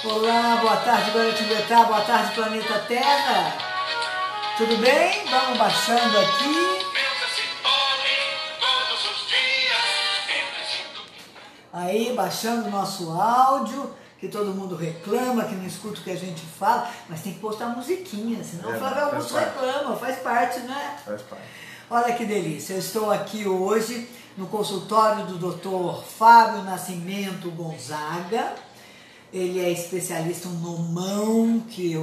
Olá, boa tarde, Guaratinguetá, boa tarde, planeta Terra. Tudo bem? Vamos baixando aqui. Aí, baixando o nosso áudio, que todo mundo reclama, que não escuta o que a gente fala, mas tem que postar musiquinha, senão o Flávio Augusto reclama, faz parte, né? Faz parte. Olha que delícia, eu estou aqui hoje no consultório do Dr. Fábio Nascimento Gonzaga. Ele é especialista, um nomão, que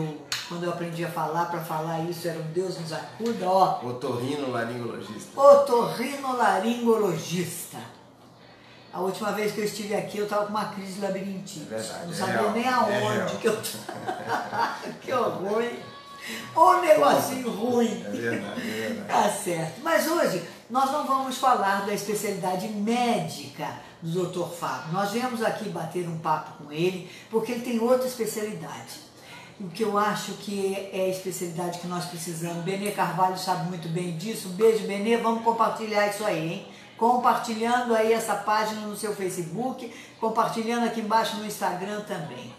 quando eu aprendi a falar, para falar isso era um Deus nos acuda, ó. Otorrinolaringologista. Otorrinolaringologista. A última vez que eu estive aqui, eu estava com uma crise labirintite. Verdade, não sabia nem aonde que eu estava. Que horror, hein? Ô negocinho ruim. É verdade. Tá certo. Mas hoje nós não vamos falar da especialidade médica do Dr. Fábio. Nós viemos aqui bater um papo com ele porque ele tem outra especialidade. O que eu acho que é a especialidade que nós precisamos. Benê Carvalho sabe muito bem disso. Um beijo, Benê. Vamos compartilhar isso aí, hein? Compartilhando aí essa página no seu Facebook, compartilhando aqui embaixo no Instagram também.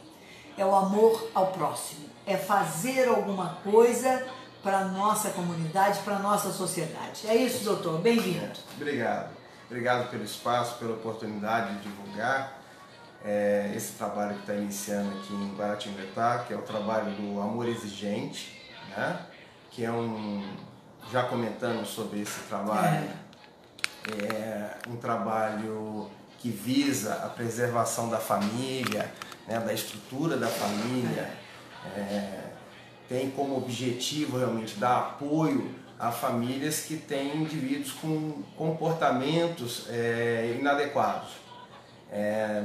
É o amor ao próximo. É fazer alguma coisa para a nossa comunidade, para a nossa sociedade. É isso, doutor. Bem-vindo. Obrigado. Obrigado pelo espaço, pela oportunidade de divulgar esse trabalho que está iniciando aqui em Guaratinguetá, que é o trabalho do Amor Exigente, né? Que é já comentando sobre esse trabalho, é um trabalho que visa a preservação da família, né? Da estrutura da família, tem como objetivo realmente dar apoio a famílias que têm indivíduos com comportamentos inadequados.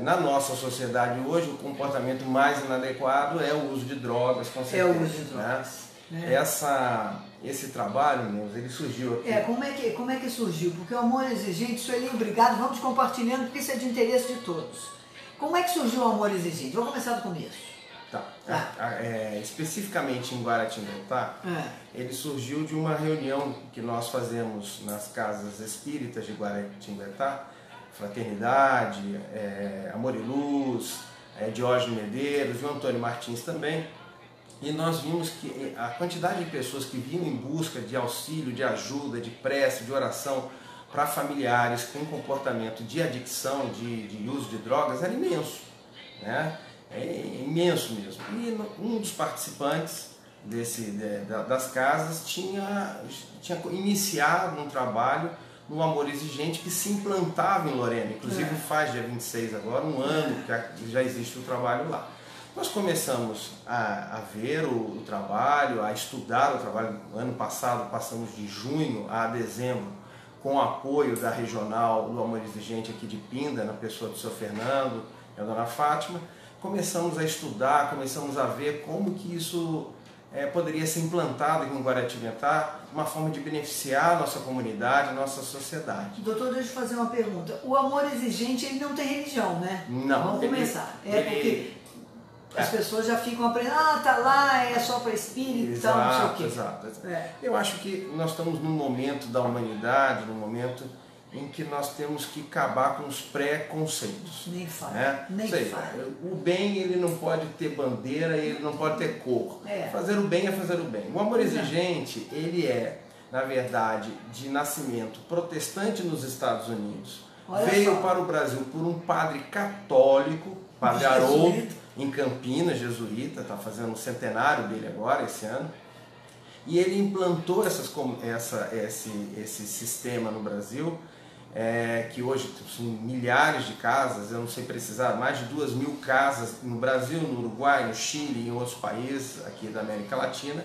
Na nossa sociedade hoje, o comportamento mais inadequado é o uso de drogas, com certeza. É o uso de drogas. Né? Esse trabalho, Neuza, ele surgiu aqui. Como é que surgiu? Porque o amor exigente, isso ele é obrigado, vamos compartilhando, porque isso é de interesse de todos. Como é que surgiu o amor exigente? Vou começar do começo. Tá. Especificamente em Guaratinguetá, ele surgiu de uma reunião que nós fazemos nas casas espíritas de Guaratinguetá, Fraternidade, Amor e Luz, Diógenes Medeiros e o Antônio Martins também. E nós vimos que a quantidade de pessoas que vinham em busca de auxílio, de ajuda, de prece, de oração para familiares com comportamento de adicção, de uso de drogas, era imenso, né? É imenso mesmo. E um dos participantes das casas tinha iniciado um trabalho no Amor Exigente que se implantava em Lorena. Inclusive faz dia 26 agora, um ano que já existe o trabalho lá. Nós começamos a ver o trabalho, a estudar o trabalho. No ano passado passamos de junho a dezembro com o apoio da regional do Amor Exigente aqui de Pinda, na pessoa do Sr. Fernando e a Dona Fátima. Começamos a estudar, começamos a ver como que isso poderia ser implantado aqui em Guaratinguetá, uma forma de beneficiar a nossa comunidade, a nossa sociedade. Doutor, deixa eu fazer uma pergunta. O amor exigente, ele não tem religião, né? Não. Vamos começar. Porque as pessoas já ficam aprendendo, tá lá, é só para espírito e tal, não sei o quê. Exato. Eu acho que nós estamos num momento da humanidade, num momento em que nós temos que acabar com os preconceitos. Nem fala, né? nem fala. O bem, ele não pode ter bandeira, ele não pode ter cor. Fazer o bem é fazer o bem. O amor exigente, ele é, na verdade, de nascimento protestante nos Estados Unidos. Veio para o Brasil por um padre católico, Padre Haroldo, em Campinas, jesuíta, está fazendo o centenário dele agora, esse ano. E ele implantou esse sistema no Brasil, que hoje são milhares de casas, eu não sei precisar, mais de 2.000 casas no Brasil, no Uruguai, no Chile e em outros países aqui da América Latina,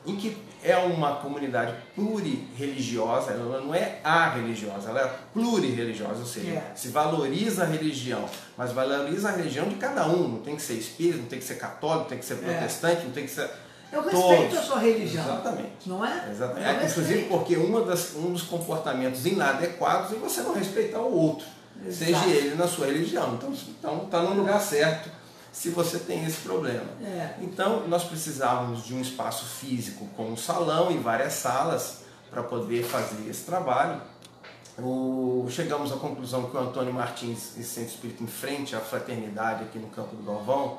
em que é uma comunidade plurireligiosa, ela não é religiosa, ela é plurirreligiosa, ou seja, se valoriza a religião, mas valoriza a religião de cada um, não tem que ser espírita, não tem que ser católico, tem que ser protestante, não tem que ser... Eu respeito a sua religião. Exatamente. Não é? Exatamente. Inclusive porque um dos comportamentos inadequados é você não respeitar o outro, seja ele na sua religião. Então está no lugar certo se você tem esse problema. Então nós precisávamos de um espaço físico com um salão e várias salas para poder fazer esse trabalho. Chegamos à conclusão que o Antônio Martins, esse centro espírita em frente à Fraternidade aqui no Campo do Galvão,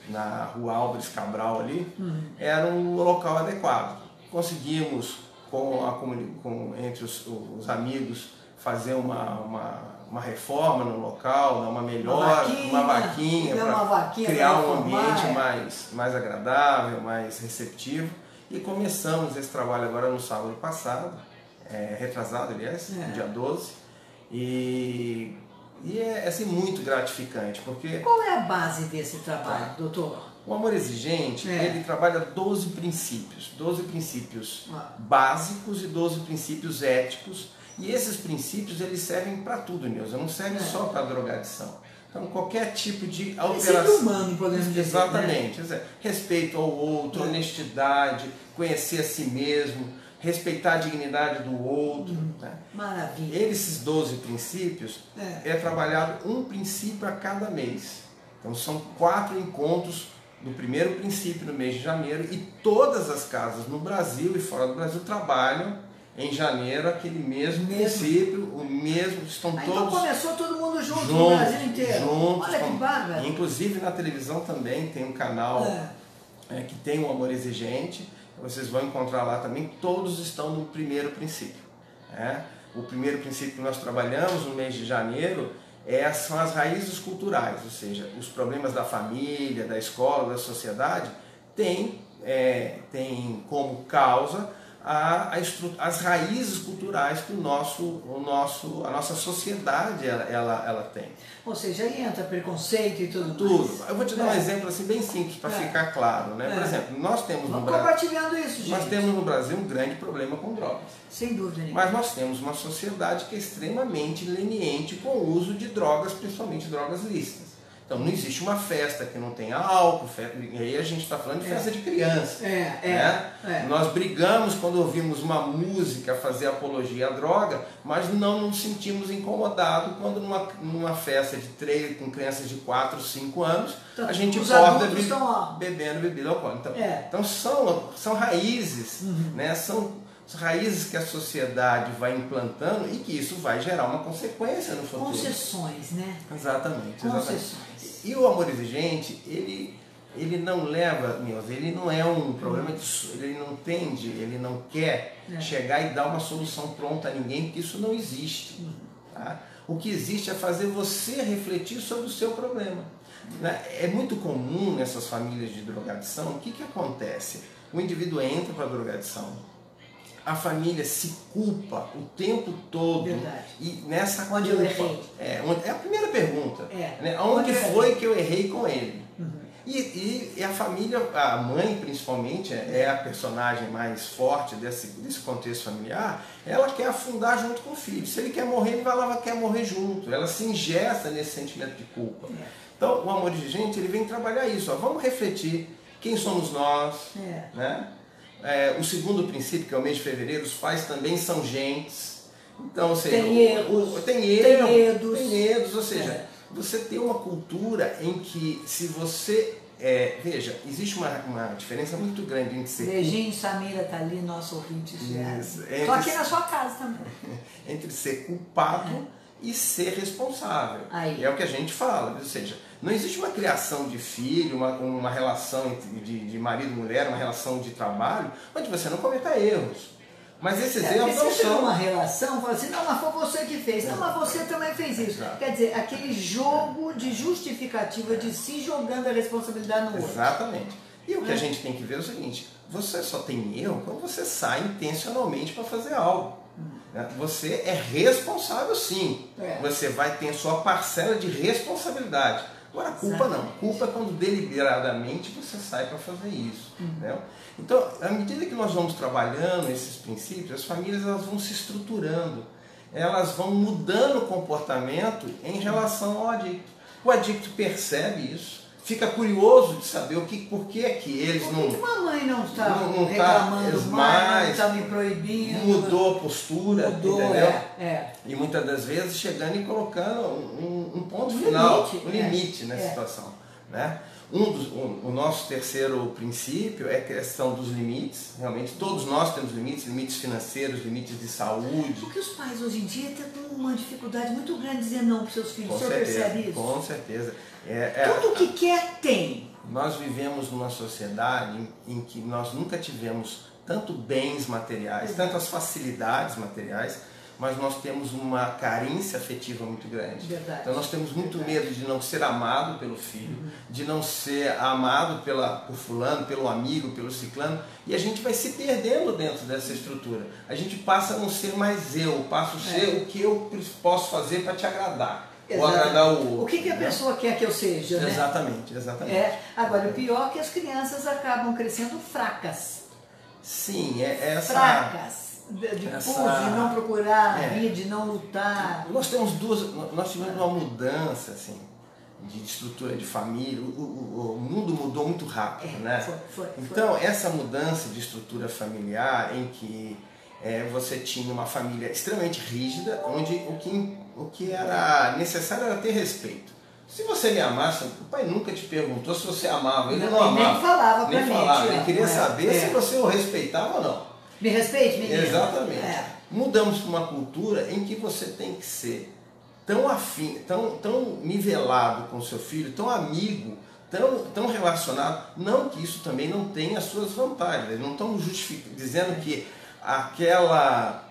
na Rua Álvares Cabral ali, era um local adequado. Conseguimos, entre os amigos, fazer uma reforma no local, uma melhora, uma vaquinha para criar um ambiente mais agradável, mais receptivo. E começamos esse trabalho agora no sábado passado, retrasado, aliás, no dia 12. E é assim, muito gratificante, porque... Qual é a base desse trabalho, doutor? O Amor Exigente, ele trabalha 12 princípios básicos e 12 princípios éticos. E esses princípios, eles servem para tudo, Nilza, não servem só para a drogadição. Então, qualquer tipo de alteração... humano, podemos dizer. Exatamente. Né? Respeito ao outro, honestidade, conhecer a si mesmo, respeitar a dignidade do outro. Né? Maravilha. Esses 12 princípios é trabalhado um princípio a cada mês. Então, são 4 encontros do primeiro princípio no mês de janeiro, e todas as casas no Brasil e fora do Brasil trabalham em janeiro aquele mesmo princípio, o mesmo, estão todos... Então começou todo mundo junto no Brasil inteiro. Juntos. Olha que bárbaro. Inclusive na televisão também tem um canal que tem o Amor Exigente, vocês vão encontrar lá também, todos estão no primeiro princípio. O primeiro princípio que nós trabalhamos no mês de janeiro são as raízes culturais, ou seja, os problemas da família, da escola, da sociedade, tem como causa as raízes culturais que a nossa sociedade ela tem. Ou seja, aí entra preconceito e tudo mais. Eu vou te dar um exemplo assim, bem simples para ficar claro. Né? Por exemplo, nós temos no Brasil... compartilhando isso, gente. Nós temos no Brasil um grande problema com drogas. Sem dúvida nenhuma. Mas nós temos uma sociedade que é extremamente leniente com o uso de drogas, principalmente drogas lícitas. Então não existe uma festa que não tenha álcool, e aí a gente está falando de festa de criança. Nós brigamos quando ouvimos uma música fazer apologia à droga, mas não nos sentimos incomodados quando numa festa com crianças de 4, 5 anos, a gente acorda bebendo bebida alcoólica. Então são raízes, né? São raízes que a sociedade vai implantando e que isso vai gerar uma consequência no futuro. Concessões, né? Exatamente. Concessões. E o Amor Exigente, ele não leva, Nilza, ele não é um problema ele não tende, ele não quer chegar e dar uma solução pronta a ninguém, porque isso não existe. Tá? O que existe é fazer você refletir sobre o seu problema. É muito comum nessas famílias de drogadição, o que acontece? O indivíduo entra para a drogadição, a família se culpa o tempo todo. Verdade. E nessa onde culpa, eu errei? É a primeira pergunta. Né? Onde foi que eu errei com ele? E a família, a mãe principalmente, é a personagem mais forte desse contexto familiar, ela quer afundar junto com o filho. Se ele quer morrer, ele vai lá e quer morrer junto. Ela se ingessa nesse sentimento de culpa. Então, o Amor Exigente, ele vem trabalhar isso. Vamos refletir quem somos nós, né? O segundo princípio, que é o mês de fevereiro, os pais também são gentes. Então, ou seja, tem erros, ou seja, você tem uma cultura em que se você... veja, existe uma diferença muito grande entre ser... Beijinho, Samira tá ali, nosso ouvinte. Estou aqui na sua casa também. Entre ser culpado e ser responsável. Aí. É o que a gente fala, ou seja, não existe uma criação de filho, uma relação de marido e mulher, uma relação de trabalho, onde você não cometa erros. Mas esses erros não você são... uma relação, fala assim, não, mas foi você que fez, não, mas você também fez isso. Quer dizer, aquele jogo de justificativa de se jogando a responsabilidade no outro. Exatamente. E o que a gente tem que ver é o seguinte, você só tem erro quando você sai intencionalmente para fazer algo. Você é responsável sim, você vai ter sua parcela de responsabilidade. Agora, culpa não. Culpa é quando deliberadamente você sai para fazer isso. Né? Então, à medida que nós vamos trabalhando esses princípios, as famílias elas vão se estruturando, elas vão mudando o comportamento em relação ao adicto. O adicto percebe isso, fica curioso de saber por que é que eles Por não... que mamãe não está reclamando mais, não está me proibindo? Mudou a postura, entendeu? E muitas das vezes chegando e colocando um ponto final, um limite nessa situação. Né? O nosso terceiro princípio é a questão dos limites. Realmente, todos nós temos limites financeiros, limites de saúde. Porque os pais hoje em dia têm uma dificuldade muito grande de dizer não para os seus filhos. O senhor percebe isso? Com certeza. Tudo que quer tem. Nós vivemos numa sociedade em que nós nunca tivemos tanto bens materiais, tantas facilidades materiais, mas nós temos uma carência afetiva muito grande. Verdade. Então nós temos muito medo de não ser amado pelo filho, de não ser amado por fulano, pelo amigo, pelo ciclano, e a gente vai se perdendo dentro dessa estrutura. A gente passa a não ser mais eu, passo a ser o que eu posso fazer para te agradar. Ou agradar o outro. O que a pessoa quer que eu seja, né? Exatamente, exatamente. Agora, o pior é que as crianças acabam crescendo fracas. Sim, essa... Fracas. De não procurar, de não lutar. Nós tivemos uma mudança, assim, de estrutura de família. O mundo mudou muito rápido, né? Então, essa mudança de estrutura familiar em que você tinha uma família extremamente rígida, onde o que era necessário era ter respeito. Se você me amasse, o pai nunca te perguntou se você amava, ele não amava. Nem falava pra mim. Ele queria saber se você o respeitava ou não. Me respeite, menino. Exatamente. Mudamos para uma cultura em que você tem que ser tão afim, tão nivelado com seu filho, tão amigo, tão relacionado. Não que isso também não tenha as suas vantagens. Não estão dizendo que aquela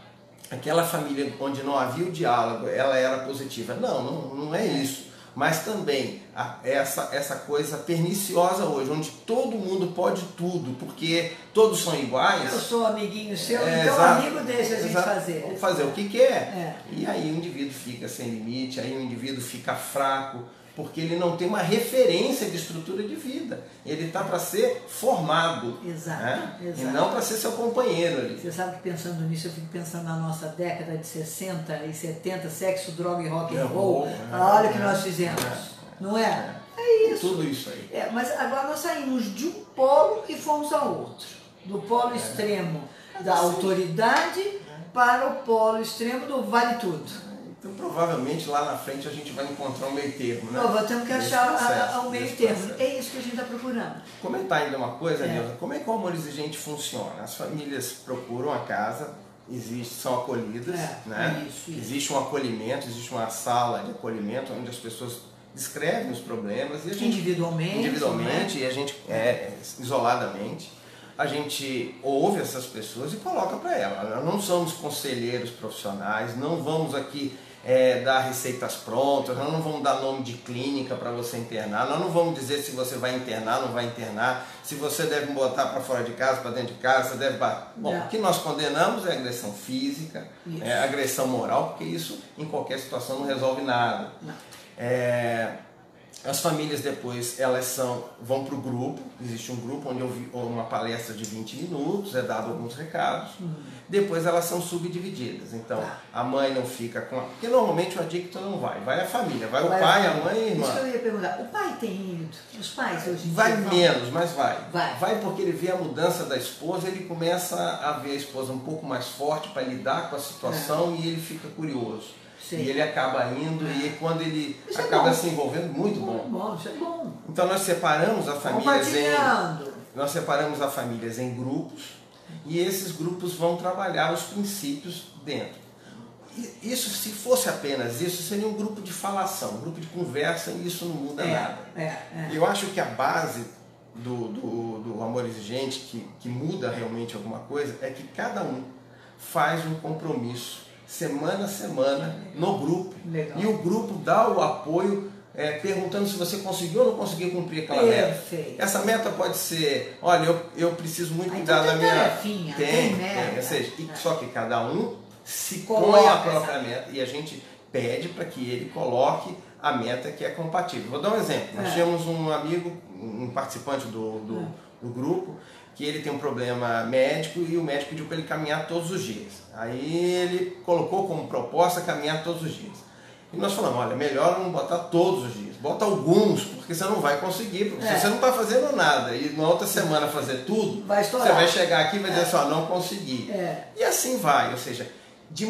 família onde não havia o diálogo, ela era positiva. Não é isso. Mas também essa coisa perniciosa hoje, onde todo mundo pode tudo, porque todos são iguais. Eu sou amiguinho seu, então amigo deixa a gente fazer. Vamos fazer o que quer. E aí o indivíduo fica sem limite, aí o indivíduo fica fraco, porque ele não tem uma referência de estrutura de vida. Ele está para ser formado. Exato. E não para ser seu companheiro ali. Você sabe que pensando nisso, eu fico pensando na nossa década de 60 e 70, sexo, droga e rock and roll. Olha o que nós fizemos. Não é? É isso. Tudo isso aí. Mas agora nós saímos de um polo e fomos ao outro. Do polo extremo da autoridade para o polo extremo do vale tudo. Então, provavelmente, lá na frente a gente vai encontrar um meio termo, né? Nós temos que achar um meio termo. É isso que a gente está procurando. Comentar ainda uma coisa, Nilda. Como é que o amor exigente funciona? As famílias procuram a casa, são acolhidas, né? Isso. Existe um acolhimento, existe uma sala de acolhimento onde as pessoas descrevem os problemas e a gente, individualmente, né? E a gente isoladamente. A gente ouve essas pessoas e coloca para elas. Nós não somos conselheiros profissionais, não vamos aqui dar receitas prontas, nós não vamos dar nome de clínica para você internar, nós não vamos dizer se você vai internar, não vai internar, se você deve botar para fora de casa, para dentro de casa, você deve... Bom, o que nós condenamos é agressão física, agressão moral, porque isso em qualquer situação não resolve nada. As famílias depois vão para o grupo, existe um grupo onde uma palestra de 20 minutos, é dado alguns recados, depois elas são subdivididas. Então a mãe não fica com... Porque normalmente o adicto não vai a família, vai o pai, a mãe e a irmã. Isso que eu ia perguntar, o pai tem ido? Os pais hoje em dia vai menos, mas vai. Vai Porque ele vê a mudança da esposa, ele começa a ver a esposa um pouco mais forte para lidar com a situação e ele fica curioso. Sim. E ele acaba indo e quando ele acaba se envolvendo, muito bom. Isso é bom. Então nós separamos a famílias em grupos e esses grupos vão trabalhar os princípios dentro. Isso, se fosse apenas isso, seria um grupo de falação, um grupo de conversa e isso não muda nada. Eu acho que a base do amor exigente, que muda realmente alguma coisa, é que cada um faz um compromisso semana a semana no grupo. Legal. E o grupo dá o apoio perguntando se você conseguiu ou não conseguiu cumprir aquela meta. Essa meta pode ser, olha, eu preciso muito cuidar da minha... Tem meta. Ou seja, só que cada um se põe a própria meta e a gente pede para que ele coloque a meta que é compatível. Vou dar um exemplo. Nós tínhamos um amigo, um participante do grupo, que ele tem um problema médico e o médico pediu para ele caminhar todos os dias. Aí ele colocou como proposta caminhar todos os dias. E nós falamos, olha, melhor não botar todos os dias, bota alguns, porque você não vai conseguir, porque se você não está fazendo nada e na outra semana fazer tudo, você vai chegar aqui e vai dizer assim, não consegui. E assim vai, ou seja, de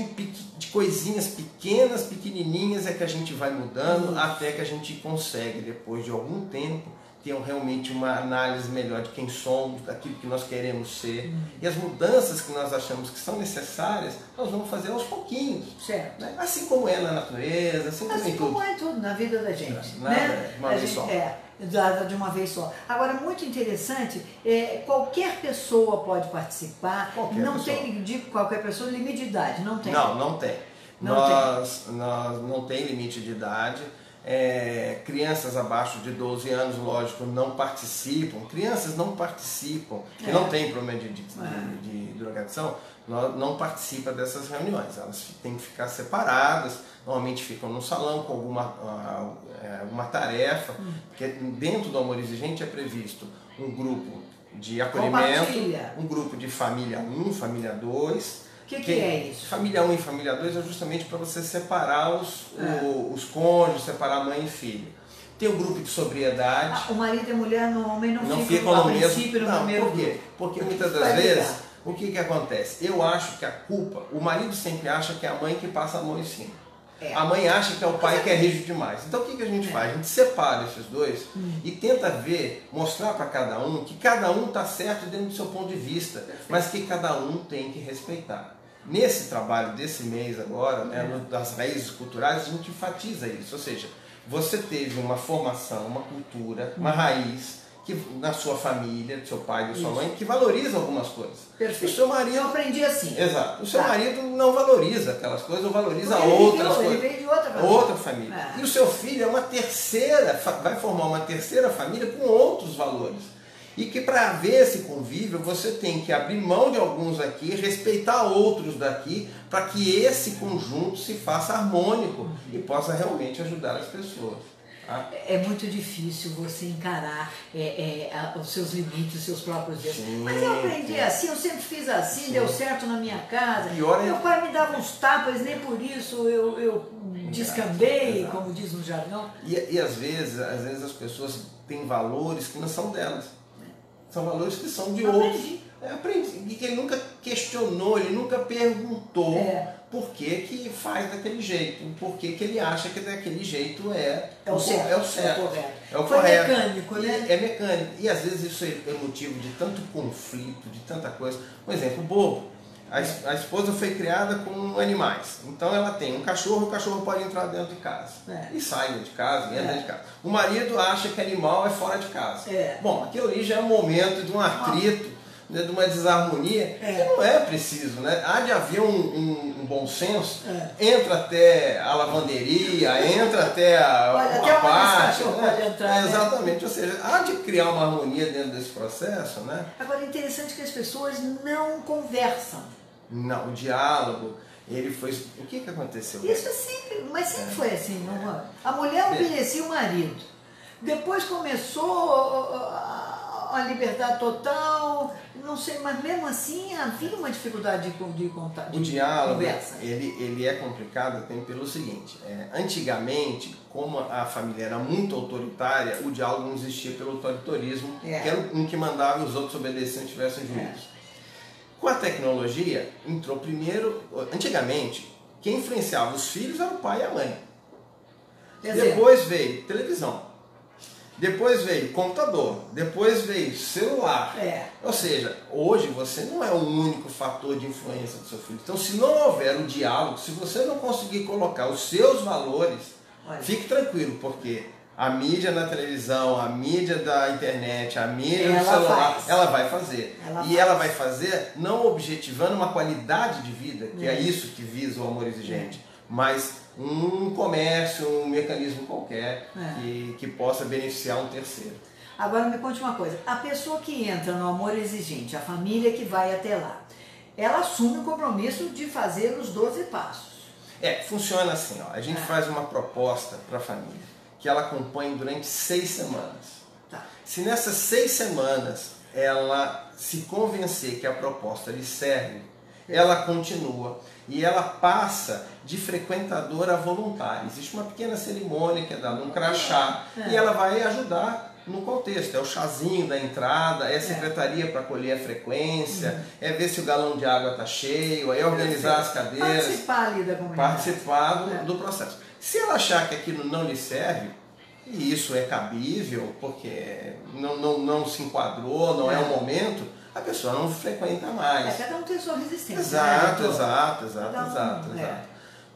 coisinhas pequenas, pequenininhas é que a gente vai mudando até que a gente consegue, depois de algum tempo, ter realmente uma análise melhor de quem somos, daquilo que nós queremos ser. E as mudanças que nós achamos que são necessárias, nós vamos fazer aos pouquinhos. Certo. Né? Assim como é na natureza, assim como em tudo. Assim como é tudo na vida da gente. Nada, uma vez só. De uma vez só. Agora, muito interessante, qualquer pessoa pode participar, qualquer pessoa, limite de idade, não tem? Não tem. Nós não tem limite de idade. Crianças abaixo de 12 anos, lógico, não participam. Crianças não participam, que não tem problema de drogadição, não participam dessas reuniões. Elas têm que ficar separadas, normalmente ficam no salão com alguma tarefa, porque dentro do Amor Exigente é previsto um grupo de acolhimento, um grupo de família 1, família 2. O que é isso? Família 1 e família 2 é justamente para você separar os cônjuges, separar mãe e filho. Tem o grupo de sobriedade. O marido e a mulher normalmente não ficam no princípio no mesmo por quê? Porque muitas das vezes, o que acontece? Eu acho que a culpa, o marido sempre acha que é a mãe que passa a mão em cima. A mãe acha que é o pai que é rígido demais. Então o que a gente faz? A gente separa esses dois e tenta mostrar para cada um que cada um está certo dentro do seu ponto de vista, mas que cada um tem que respeitar. Nesse trabalho desse mês agora, das raízes culturais, a gente enfatiza isso. Ou seja, você teve uma formação, uma cultura, uma raiz que na sua família, do seu pai e da sua mãe, que valoriza algumas coisas. Perfeito. O seu marido, eu aprendi assim. Exato. O seu marido não valoriza aquelas coisas, ou valoriza outras coisas. Ele veio de outra família. Outra família. E o seu filho é uma terceira, vai formar uma terceira família com outros valores. E que para haver esse convívio, você tem que abrir mão de alguns aqui, respeitar outros daqui, para que esse conjunto se faça harmônico e possa realmente ajudar as pessoas. Tá? É muito difícil você encarar os seus limites, os seus próprios erros. Mas eu aprendi assim, eu sempre fiz assim, deu certo na minha casa. Meu pai me dava uns tapas, nem por isso eu descambei, como diz no jargão. E às vezes as pessoas têm valores que não são delas. São valores que são de outros. Aprendi. E que ele nunca questionou, ele nunca perguntou por que faz daquele jeito, por que ele acha que daquele jeito é o certo. É o correto. Mecânico, né? É mecânico. E às vezes isso é motivo de tanto conflito, de tanta coisa. Por exemplo, bobo. A esposa foi criada com animais. Então ela tem um cachorro, o cachorro pode entrar dentro de casa. E sai de casa, e entra de casa. O marido acha que animal é fora de casa. Bom, aquilo ali já é um momento de um atrito, né, de uma desarmonia, que não é preciso. Né? Há de haver um bom senso, entra até a lavanderia, entra até a parte. Pode entrar, exatamente, ou seja, há de criar uma harmonia dentro desse processo. Né? Agora é interessante que as pessoas não conversam. Não, o diálogo, ele foi... O que aconteceu? Isso é sempre, mas sempre foi assim, não? A mulher obedecia o marido. Depois começou a liberdade total, não sei, mas mesmo assim havia uma dificuldade de contato. O diálogo, ele é complicado pelo seguinte, antigamente, como a família era muito autoritária, o diálogo não existia pelo autoritarismo, que era um que mandava e os outros obedeciam e tivessem juízo. Com a tecnologia, entrou primeiro... Antigamente, quem influenciava os filhos era o pai e a mãe. Depois veio televisão. Depois veio computador. Depois veio celular. Ou seja, hoje você não é o único fator de influência do seu filho. Então, se não houver o diálogo, se você não conseguir colocar os seus valores, fique tranquilo, porque... A mídia na televisão, a mídia da internet, a mídia do celular, ela vai fazer. Ela vai fazer não objetivando uma qualidade de vida, que é isso que visa o Amor Exigente, mas um comércio, um mecanismo qualquer que possa beneficiar um terceiro. Agora me conte uma coisa, a pessoa que entra no Amor Exigente, a família que vai até lá, ela assume o compromisso de fazer os 12 passos. Funciona assim, a gente faz uma proposta para a família, que ela acompanhe durante 6 semanas. Se nessas 6 semanas ela se convencer que a proposta lhe serve, ela continua e ela passa de frequentadora a voluntária. Existe uma pequena cerimônia que é dada um crachá e ela vai ajudar no contexto. É o chazinho da entrada, é a secretaria para colher a frequência, é ver se o galão de água está cheio, é organizar as cadeiras. Participar ali da comunidade. Participar do processo. Se ela achar que aquilo não lhe serve, e isso é cabível, porque não se enquadrou, não é o momento, a pessoa não frequenta mais. Cada um tem sua resistência. Exato.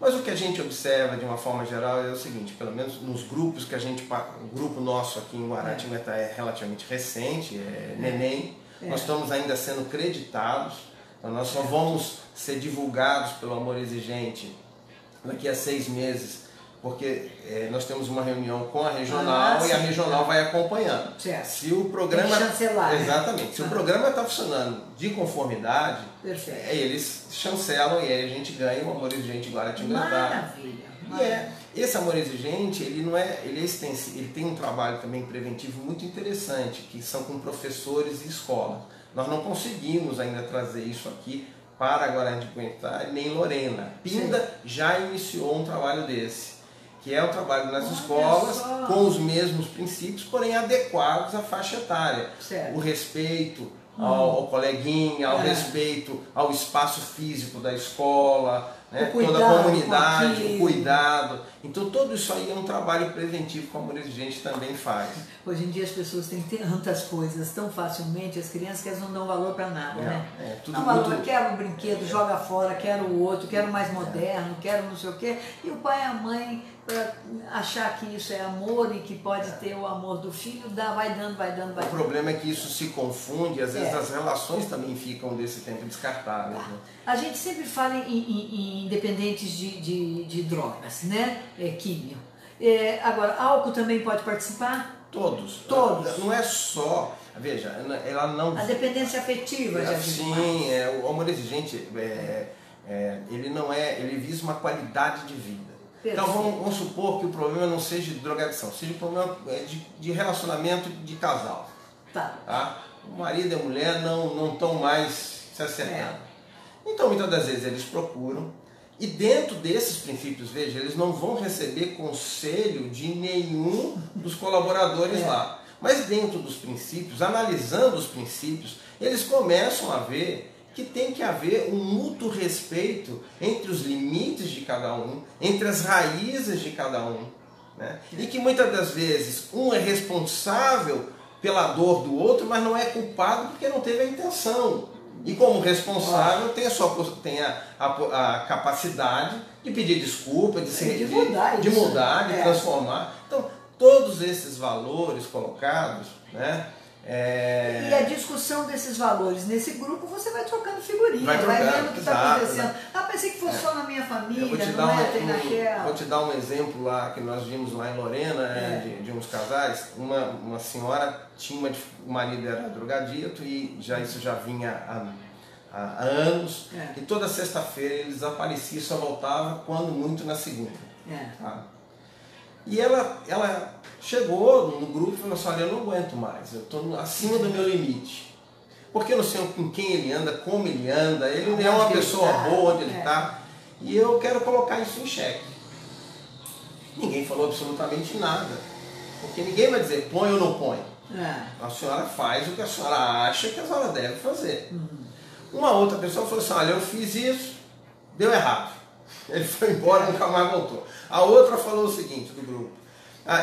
Mas o que a gente observa de uma forma geral é o seguinte, pelo menos nos grupos que o grupo nosso aqui em Guaratinguetá é relativamente recente, é neném, nós estamos ainda sendo creditados, então nós só vamos ser divulgados pelo Amor Exigente daqui a 6 meses, porque nós temos uma reunião com a regional e a regional vai acompanhando. Certo. Se o programa, tem que chancelar, exatamente, né? Se o programa está funcionando de conformidade, eles chancelam e aí a gente ganha o Amor Exigente Guaratinguetá. Maravilha. Esse Amor Exigente, ele é extensivo, ele tem um trabalho também preventivo muito interessante, que são com professores e escola. Nós não conseguimos ainda trazer isso aqui para Guaratinguetá nem Lorena. Pinda já iniciou um trabalho desse, que é um trabalho nas escolas com os mesmos princípios, porém adequados à faixa etária. Certo. O respeito ao coleguinha, ao respeito ao espaço físico da escola, né? Toda a comunidade, o cuidado. Então tudo isso aí é um trabalho preventivo que o Amor Exigente também faz. Hoje em dia as pessoas têm tantas coisas tão facilmente, as crianças que elas não dão valor para nada, né? Tudo não valor, quero um brinquedo, joga fora, quero o outro, quero mais moderno, quero não sei o quê. E o pai e a mãe, para achar que isso é amor e que pode ter o amor do filho, vai dando. O problema é que isso se confunde, às vezes as relações também ficam desse tempo descartáveis. Né? A gente sempre fala em dependentes de drogas, né? Químio. Agora, álcool também pode participar? Todos. Não é só... Veja, ela não... A dependência afetiva, já digo. Sim, o Amor Exigente, ele não é... Ele visa uma qualidade de vida. Então vamos supor que o problema não seja de drogadição, seja um problema de relacionamento de casal. Tá? O marido e a mulher não estão mais se acertando. Então muitas das vezes eles procuram, e dentro desses princípios, veja, eles não vão receber conselho de nenhum dos colaboradores lá. Mas dentro dos princípios, analisando os princípios, eles começam a ver que tem que haver um mútuo respeito entre os limites de cada um, entre as raízes de cada um, né? E que muitas das vezes um é responsável pela dor do outro, mas não é culpado porque não teve a intenção. E como responsável tem a capacidade de pedir desculpa, de mudar, de transformar. Então todos esses valores colocados, né? E a discussão desses valores nesse grupo, você vai trocando figurinha, vai vendo o que está acontecendo. Pensei que fosse só na minha família, vou te dar um exemplo lá que nós vimos lá em Lorena, de uns casais. Uma senhora tinha o marido era drogadito e isso já vinha há anos. E toda sexta-feira ele desaparecia e só voltava quando muito na segunda. Tá? E ela chegou no grupo e falou assim: olha, eu não aguento mais, eu estou acima do meu limite. Porque eu não sei com quem ele anda, como ele anda, ele não é uma pessoa boa onde ele está, e eu quero colocar isso em xeque. Ninguém falou absolutamente nada, porque ninguém vai dizer põe ou não põe. A senhora faz o que a senhora acha que a senhora deve fazer. Uma outra pessoa falou assim: olha, eu fiz isso, deu errado. Ele foi embora e nunca mais voltou. A outra falou o seguinte do grupo: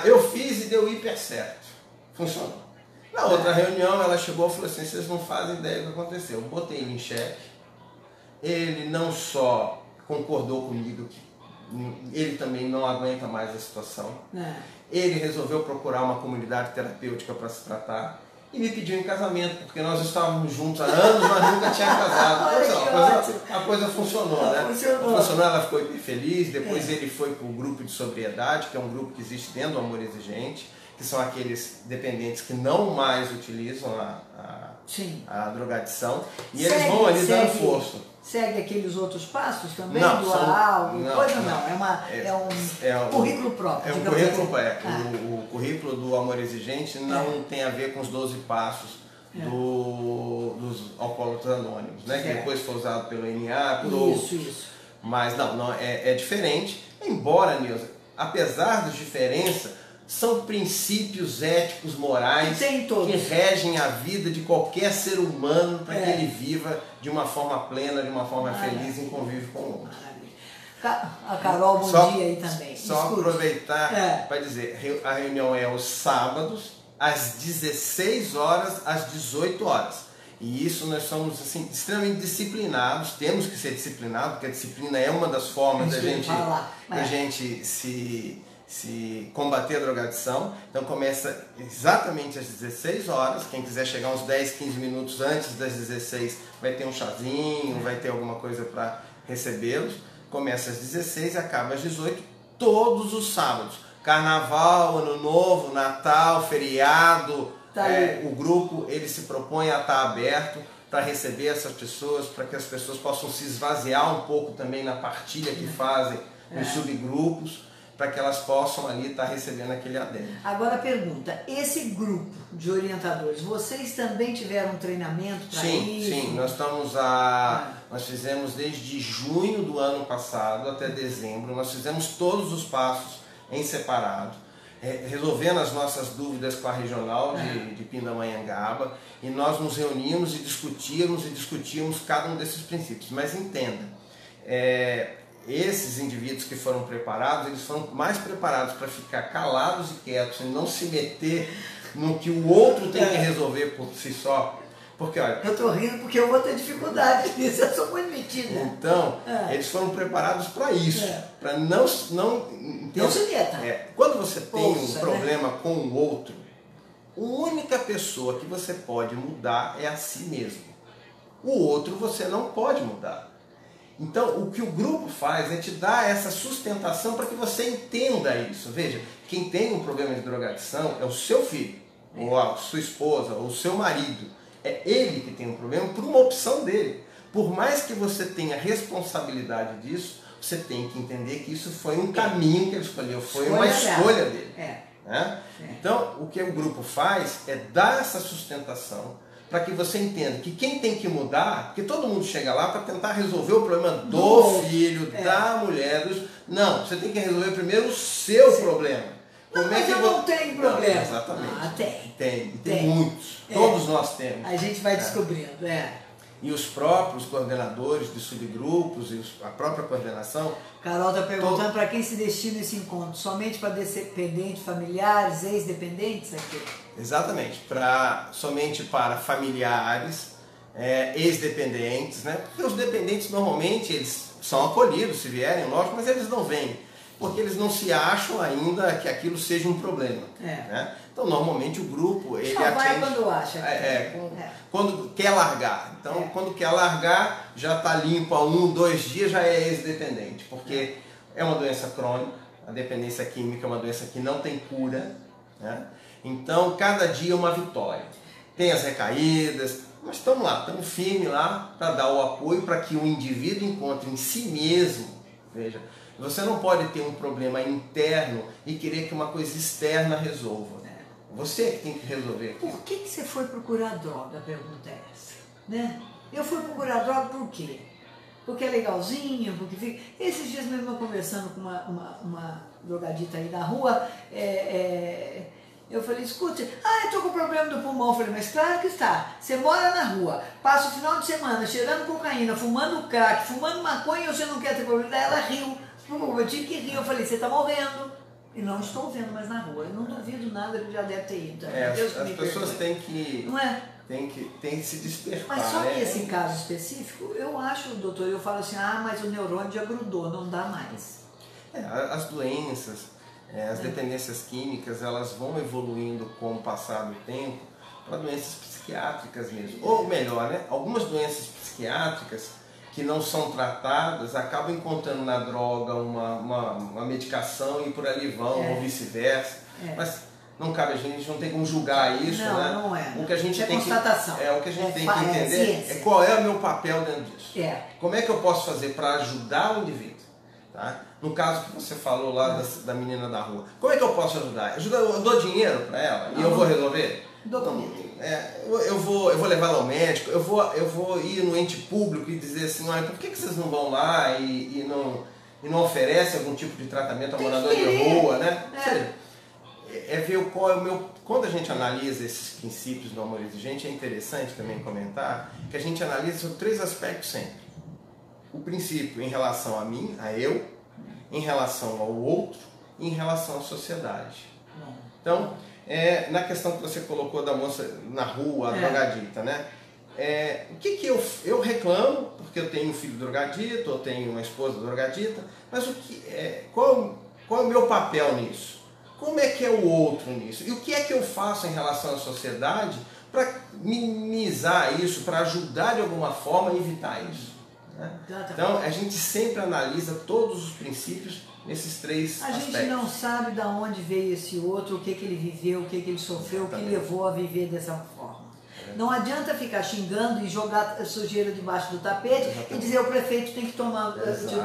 eu fiz e deu hiper certo. Funcionou. Na outra reunião ela chegou e falou assim: vocês não fazem ideia do que aconteceu. Eu botei ele em xeque. Ele não só concordou comigo que ele também não aguenta mais a situação. Ele resolveu procurar uma comunidade terapêutica para se tratar e me pediu em casamento, porque nós estávamos juntos há anos, mas nunca tinha casado. A coisa funcionou, né? Funcionou, ela ficou feliz. Depois ele foi para o grupo de sobriedade, que é um grupo que existe dentro do Amor Exigente, que são aqueles dependentes que não mais utilizam a drogadição, e eles vão ali dando força. Segue aqueles outros passos também? Não, é um currículo próprio. O currículo do Amor Exigente não tem a ver com os 12 passos dos Alcoólatras Anônimos, né? Que depois foi usado pelo NA, por outros. Mas não, é diferente, embora, Nilza, apesar das diferenças, são princípios éticos, morais que regem a vida de qualquer ser humano para que ele viva de uma forma plena, de uma forma feliz em convívio com o outro. A Carol, bom dia aí também. Só aproveitar para dizer, a reunião é aos sábados, às 16 horas, às 18 horas. E isso nós somos assim, extremamente disciplinados, temos que ser disciplinados, porque a disciplina é uma das formas da gente se combater a drogadição. Então começa exatamente às 16 horas, quem quiser chegar uns 10, 15 minutos antes das 16 vai ter um chazinho, vai ter alguma coisa para recebê-los. Começa às 16 e acaba às 18, todos os sábados. Carnaval, Ano Novo, Natal, feriado. O grupo ele se propõe a estar aberto para receber essas pessoas, para que as pessoas possam se esvaziar um pouco também na partilha que fazem nos subgrupos, para que elas possam ali estar recebendo aquele adendo. Agora pergunta, esse grupo de orientadores, vocês também tiveram um treinamento para isso? Sim, nós fizemos desde junho do ano passado até dezembro, nós fizemos todos os passos em separado, resolvendo as nossas dúvidas com a regional de Pindamonhangaba, e nós nos reuníamos e discutíamos cada um desses princípios. Mas entenda, esses indivíduos que foram preparados, eles foram mais preparados para ficar calados e quietos e não se meter no que o outro tem que resolver por si só. Porque, olha, eu estou rindo porque eu vou ter dificuldade nisso, eu sou muito metida. Então, eles foram preparados para isso, para não se meta. Quando você tem um problema com o outro, a única pessoa que você pode mudar é a si mesmo. O outro você não pode mudar. Então, o que o grupo faz é te dar essa sustentação para que você entenda isso. Veja, quem tem um problema de drogadição é o seu filho, ou a sua esposa, ou o seu marido. É ele que tem um problema por uma opção dele. Por mais que você tenha responsabilidade disso, você tem que entender que isso foi um caminho que ele escolheu, foi uma escolha dele. Né? Então, o que o grupo faz é dar essa sustentação para que você entenda que quem tem que mudar, porque todo mundo chega lá para tentar resolver o problema do filho, da mulher, não, você tem que resolver primeiro o seu problema. Não, mas eu não tenho problema. Não, exatamente. Tem muitos. Todos nós temos. A gente vai descobrindo, E os próprios coordenadores de subgrupos e a própria coordenação. Carol está perguntando para quem se destina esse encontro? Somente para dependentes, familiares, ex-dependentes aqui? Exatamente. Somente para familiares, ex-dependentes, né? Porque os dependentes normalmente eles são acolhidos se vierem, lógico, mas eles não vêm. Porque eles não se acham ainda que aquilo seja um problema. Né? Então, normalmente o grupo ele só vai quando acha. Quando quer largar. Então, quando quer largar, já está limpo há 1, 2 dias, já é ex-dependente. Porque é uma doença crônica, a dependência química é uma doença que não tem cura. Né? Então, cada dia é uma vitória. Tem as recaídas, mas estamos lá, estamos firmes lá para dar o apoio para que o indivíduo encontre em si mesmo, veja, você não pode ter um problema interno e querer que uma coisa externa resolva. Você é que tem que resolver aquilo. Por que você foi procurar droga? A pergunta é essa. Né? Eu fui procurar droga por quê? Porque é legalzinho, porque fica... Esses dias mesmo eu conversando com uma drogadita aí na rua, eu falei, escute, eu estou com problema do pulmão. Eu falei, mas claro que está. Você mora na rua, passa o final de semana cheirando cocaína, fumando crack, fumando maconha e você não quer ter problema. Daí ela riu. Eu tive que rir, eu falei, você está morrendo. E não estou vendo mais na rua. Eu não duvido nada, ele já deve ter ido. As pessoas têm que... Não é? Tem que se despertar. Mas só que esse caso específico, eu acho, doutor, eu falo assim, mas o neurônio já grudou, não dá mais. As doenças, as dependências químicas, elas vão evoluindo com o passar do tempo para doenças psiquiátricas mesmo. Ou melhor, né? Algumas doenças psiquiátricas que não são tratadas, acabam encontrando na droga uma medicação e por ali vão, ou vice-versa. Mas não cabe a gente não tem como julgar isso, não, né? Não é. O que a gente tem constatação. O que a gente tem que entender é qual é o meu papel dentro disso. Como é que eu posso fazer para ajudar o indivíduo? Tá? No caso que você falou lá da menina da rua, como é que eu posso ajudar? Eu dou dinheiro para ela e eu vou resolver? Eu vou levar ela ao médico, eu vou ir no ente público e dizer assim, por que vocês não vão lá e não oferecem algum tipo de tratamento a morador de rua, né? Ver qual é o meu... Quando a gente analisa esses princípios do amor exigente, é interessante também comentar que a gente analisa sobre 3 aspectos sempre. O princípio em relação a mim, a eu, em relação ao outro e em relação à sociedade. Então, na questão que você colocou da moça na rua, a drogadita, né? o que eu reclamo, porque eu tenho um filho drogadito, eu tenho uma esposa drogadita, mas qual é o meu papel nisso? Como é que é o outro nisso? E o que é que eu faço em relação à sociedade para minimizar isso, para ajudar de alguma forma a evitar isso? Né? Então, a gente sempre analisa todos os princípios nesses três aspectos. A gente não sabe de onde veio esse outro, o que ele viveu, o que ele sofreu, o que levou a viver dessa forma. Não adianta ficar xingando e jogar sujeira debaixo do tapete e dizer o prefeito tem que tomar atitude.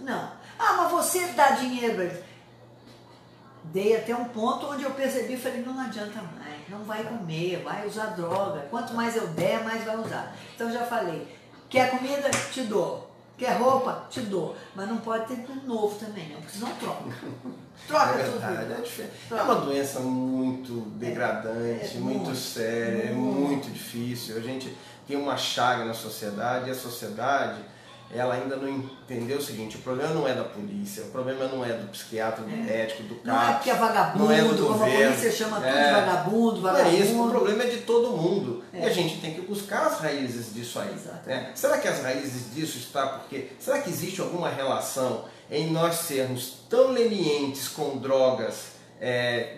Não. Mas você dá dinheiro. Dei até um ponto onde eu percebi, falei, não adianta mais, não vai comer, vai usar droga. Quanto mais eu der, mais vai usar. Então já falei, quer comida? Te dou. Quer roupa? Te dou. Mas não pode ter tudo novo também, não, porque senão troca. Troca tudo. É uma doença muito degradante, muito séria, é muito difícil. A gente tem uma chaga na sociedade e a sociedade, ela ainda não entendeu o seguinte: o problema não é da polícia, o problema não é do psiquiatra, do médico, do CAPS. Não é porque é vagabundo, não é do como governo. A polícia chama tudo de vagabundo. Não é isso, o problema é de todo mundo. E a gente tem que buscar as raízes disso aí. Né? Será que as raízes disso está porque... Será que existe alguma relação em nós sermos tão lenientes com drogas,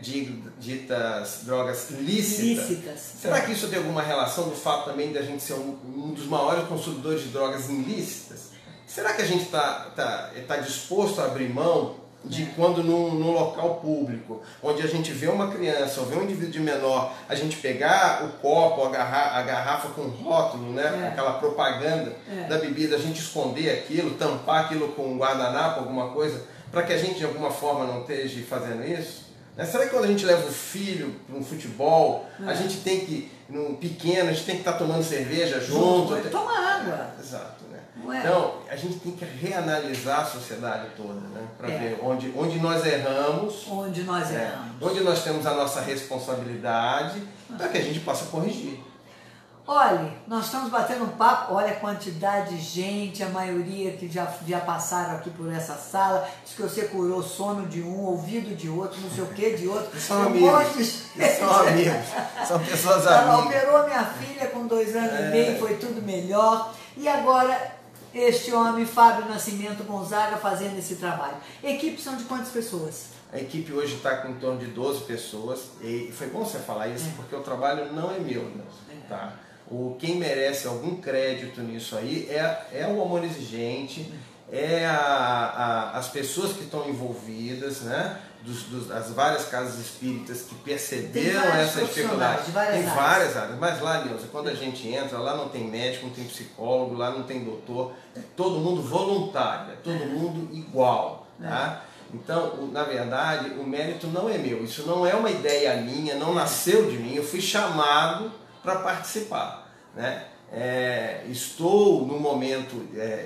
ditas drogas lícitas? Será que isso tem alguma relação do fato também de a gente ser um dos maiores consumidores de drogas ilícitas? Será que a gente tá disposto a abrir mão de quando num local público, onde a gente vê uma criança ou vê um indivíduo de menor, a gente pegar o copo, a garrafa com rótulo, né, aquela propaganda da bebida, a gente esconder aquilo, tampar aquilo com um guardanapo, alguma coisa, para que a gente de alguma forma não esteja fazendo isso? Será que quando a gente leva o filho para um futebol, a gente tem que, no pequeno, a gente tem que estar tomando cerveja junto? Toma água. Exato, né? Então, a gente tem que reanalisar a sociedade toda, né? Para ver onde nós erramos. Onde nós temos a nossa responsabilidade, para que a gente possa corrigir. Olha, nós estamos batendo um papo, olha a quantidade de gente, a maioria que já passaram aqui por essa sala, diz que você curou sono de um, ouvido de outro, não sei o que de outro. São amigos, são pessoas amigas. Ela operou a minha filha com 2 anos e meio, foi tudo melhor. E agora, este homem, Fábio Nascimento Gonzaga, fazendo esse trabalho. Equipe são de quantas pessoas? A equipe hoje está com em torno de 12 pessoas, e foi bom você falar isso, porque o trabalho não é meu, né? Tá? Quem merece algum crédito nisso aí é o Amor Exigente, as pessoas que estão envolvidas, né? Das várias casas espíritas que perceberam essa dificuldade. Tem várias áreas. Mas lá, Neuza, quando a gente entra, lá não tem médico, não tem psicólogo, lá não tem doutor, é todo mundo voluntário, é todo mundo igual. Tá? Então, na verdade, o mérito não é meu, isso não é uma ideia minha, não nasceu de mim, eu fui chamado para participar, né? Estou no momento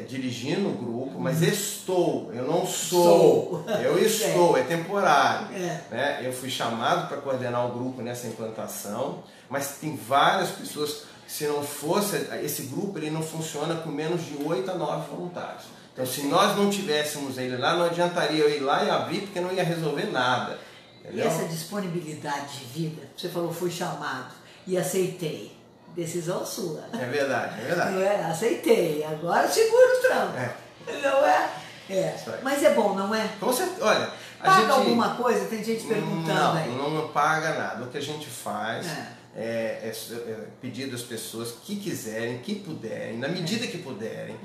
dirigindo o grupo, mas eu não sou, eu estou, é temporário. Né? Eu fui chamado para coordenar o grupo nessa implantação, mas tem várias pessoas, se não fosse esse grupo, ele não funciona com menos de 8 a 9 voluntários. Então, se nós não tivéssemos ele lá, não adiantaria eu ir lá e abrir, porque não ia resolver nada. Entendeu? E essa disponibilidade de vida, você falou, fui chamado e aceitei. Decisão sua. É verdade, é verdade. Não é? Aceitei, agora segura o trampo. Não é? Mas é bom, não é? Com certeza. Olha, paga alguma coisa? Tem gente perguntando aí. Não paga nada. O que a gente faz é pedir das pessoas que quiserem, que puderem, na medida que puderem,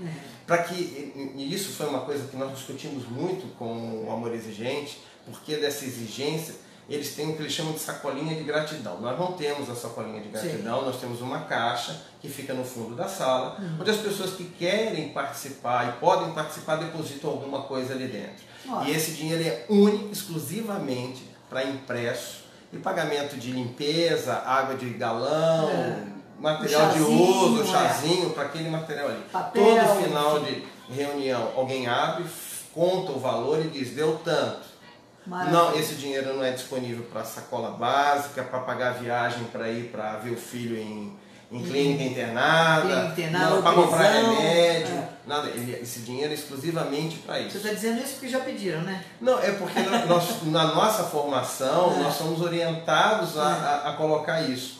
para que, e isso foi uma coisa que nós discutimos muito com o Amor Exigente, porque dessa exigência, eles têm o que eles chamam de sacolinha de gratidão. Nós não temos a sacolinha de gratidão, nós temos uma caixa que fica no fundo da sala, onde as pessoas que querem participar e podem participar depositam alguma coisa ali dentro. E esse dinheiro é único, exclusivamente para impresso e pagamento de limpeza, água de galão, material de uso, chazinho, para aquele material ali. Papel, todo final de reunião, alguém abre, conta o valor e diz, deu tanto. Não, esse dinheiro não é disponível para sacola básica, para pagar a viagem para ir para ver o filho em clínica internada, para comprar remédio, nada. Esse dinheiro é exclusivamente para isso. Você está dizendo isso porque já pediram, né? Não, é porque na nossa formação nós somos orientados a colocar isso.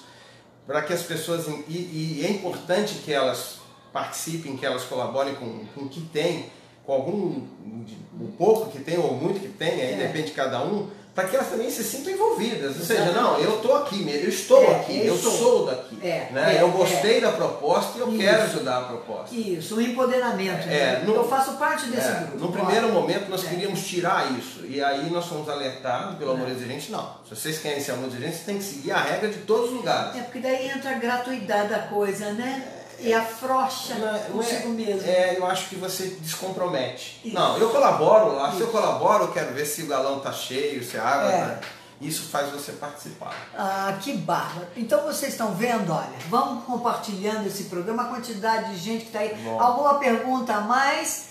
para que as pessoas, e é importante que elas participem, que elas colaborem com o que tem, com o pouco que tem ou muito que tem, aí depende de cada um, para que elas também se sintam envolvidas. Ou seja, não, eu estou aqui mesmo, eu estou aqui, eu sou daqui. Né? Eu gostei da proposta e eu quero ajudar a proposta. Isso, o empoderamento. Eu faço parte desse grupo. No primeiro momento nós queríamos tirar isso. E aí nós fomos alertados pelo Amor Exigente, não. Se vocês querem ser Amor Exigente, vocês têm que seguir a regra de todos os lugares. Porque daí entra a gratuidade da coisa, né? E afrouxa consigo mesmo. Eu acho que você descompromete. Isso. Não, eu colaboro lá. Se eu colaboro, eu quero ver se o galão está cheio, se a água tá... Isso faz você participar. Ah, que bárbaro. Então vocês estão vendo, olha, vamos compartilhando esse programa, a quantidade de gente que está aí. Bom. Alguma pergunta a mais?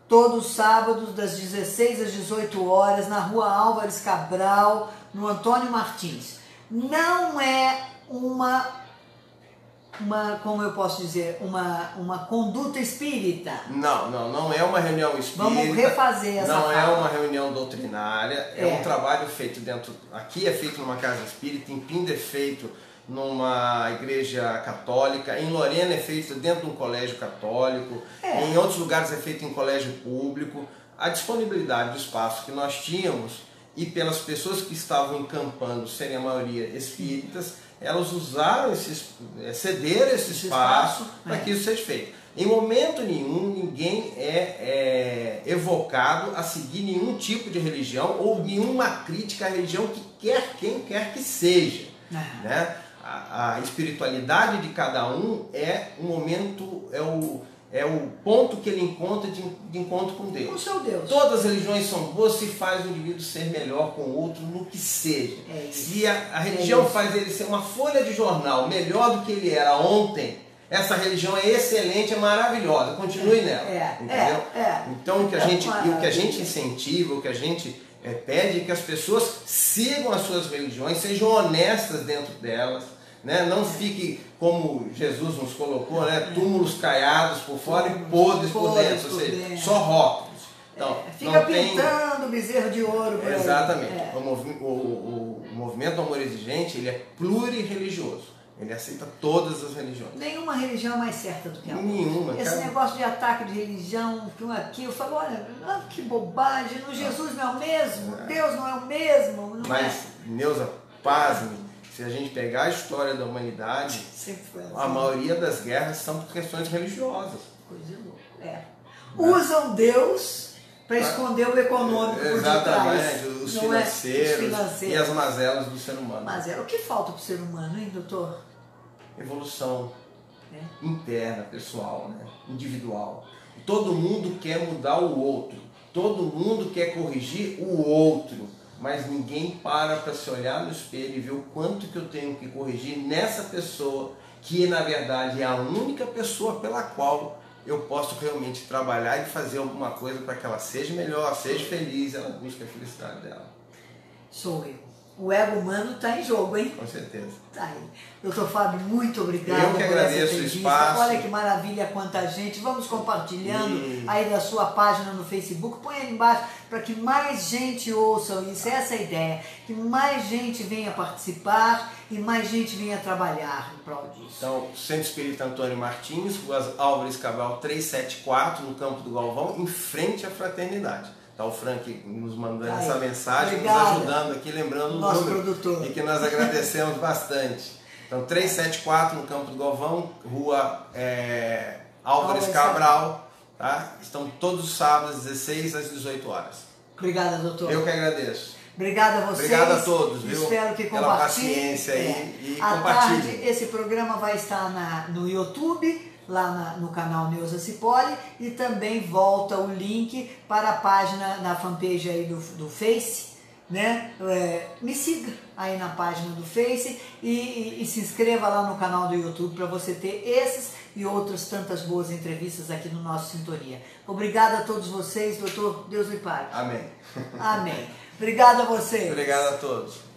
Todos os sábados, das 16 às 18 horas, na Rua Álvares Cabral, no Antônio Martins. Não é como eu posso dizer, uma conduta espírita. Não é uma reunião espírita. Vamos refazer essa Não fala. É uma reunião doutrinária, é um trabalho feito aqui é feito numa casa espírita, em Pinda é feito numa igreja católica, em Lorena é feito dentro de um colégio católico, em outros lugares é feito em colégio público. A disponibilidade do espaço que nós tínhamos e pelas pessoas que estavam encampando, serem a maioria espíritas, elas usaram cederam esse espaço para que isso seja feito. Em momento nenhum, ninguém é evocado a seguir nenhum tipo de religião ou nenhuma crítica à religião quem quer que seja. Né? A espiritualidade de cada um é um momento, é o ponto que ele encontra de encontro com Deus. Com o seu Deus. Todas as religiões são boas se faz o indivíduo ser melhor com o outro no que seja. Se a religião faz ele ser uma folha de jornal melhor do que ele era ontem, essa religião é excelente, é maravilhosa. Continue nela. Entendeu? Então o que a gente incentiva, o que a gente pede é que as pessoas sigam as suas religiões, sejam honestas dentro delas. Né? Não fique como Jesus nos colocou, né? Túmulos caiados por fora e podres por dentro, ou seja, só rótulos. Então, fica pintando bezerro de ouro. Exatamente. O movimento do Amor Exigente, ele é plurirreligioso. Ele aceita todas as religiões. Nenhuma religião é mais certa do que a outra. Nenhuma. Esse negócio de ataque de religião, aqui, eu falo, olha, que bobagem, Jesus não é o mesmo, Deus não é o mesmo. Mas, Neuza, pasme. Se a gente pegar a história da humanidade, a maioria das guerras são por questões religiosas. Coisa louca. Usam Deus para esconder o econômico. Exatamente, os financeiros e as mazelas do ser humano. Mazela, o que falta para o ser humano, hein, doutor? Evolução interna, pessoal, né? Individual. Todo mundo quer mudar o outro, todo mundo quer corrigir o outro. Mas ninguém para se olhar no espelho e ver o quanto que eu tenho que corrigir nessa pessoa, que na verdade é a única pessoa pela qual eu posso realmente trabalhar e fazer alguma coisa para que ela seja melhor, seja feliz, ela busque a felicidade dela. Sou eu. O ego humano está em jogo, hein? Com certeza. Tá aí. Doutor Fábio, muito obrigado. Eu que agradeço o espaço. Olha que maravilha, quanta gente. Vamos compartilhando aí da sua página no Facebook. Põe aí embaixo para que mais gente ouça isso. Essa é a ideia. Que mais gente venha participar e mais gente venha trabalhar em prol disso. Então, Centro Espírita Antônio Martins, Rua Álvares Cabral 374, no Campo do Galvão, em frente à Fraternidade. Tá o Frank nos mandando essa mensagem, nos ajudando aqui, lembrando o nosso número, produtor. E que nós agradecemos bastante. Então, 374 no Campo do Galvão, Rua Álvares Cabral, tá? Estão todos os sábados, 16 às 18 horas. Obrigada, doutor. Eu que agradeço. Obrigada a vocês. Obrigado a todos, viu? Espero que pela compartilhem. Paciência aí e à compartilhem. tarde, esse programa vai estar no YouTube, lá no canal Neuza Cipolle, e também volta o link para a página, na fanpage aí do Face, né? Me siga aí na página do Face e se inscreva lá no canal do YouTube para você ter esses e outras tantas boas entrevistas aqui no nosso Sintonia. Obrigada a todos vocês, doutor. Deus lhe pague. Amém. Amém. Obrigada a vocês. Obrigado a todos.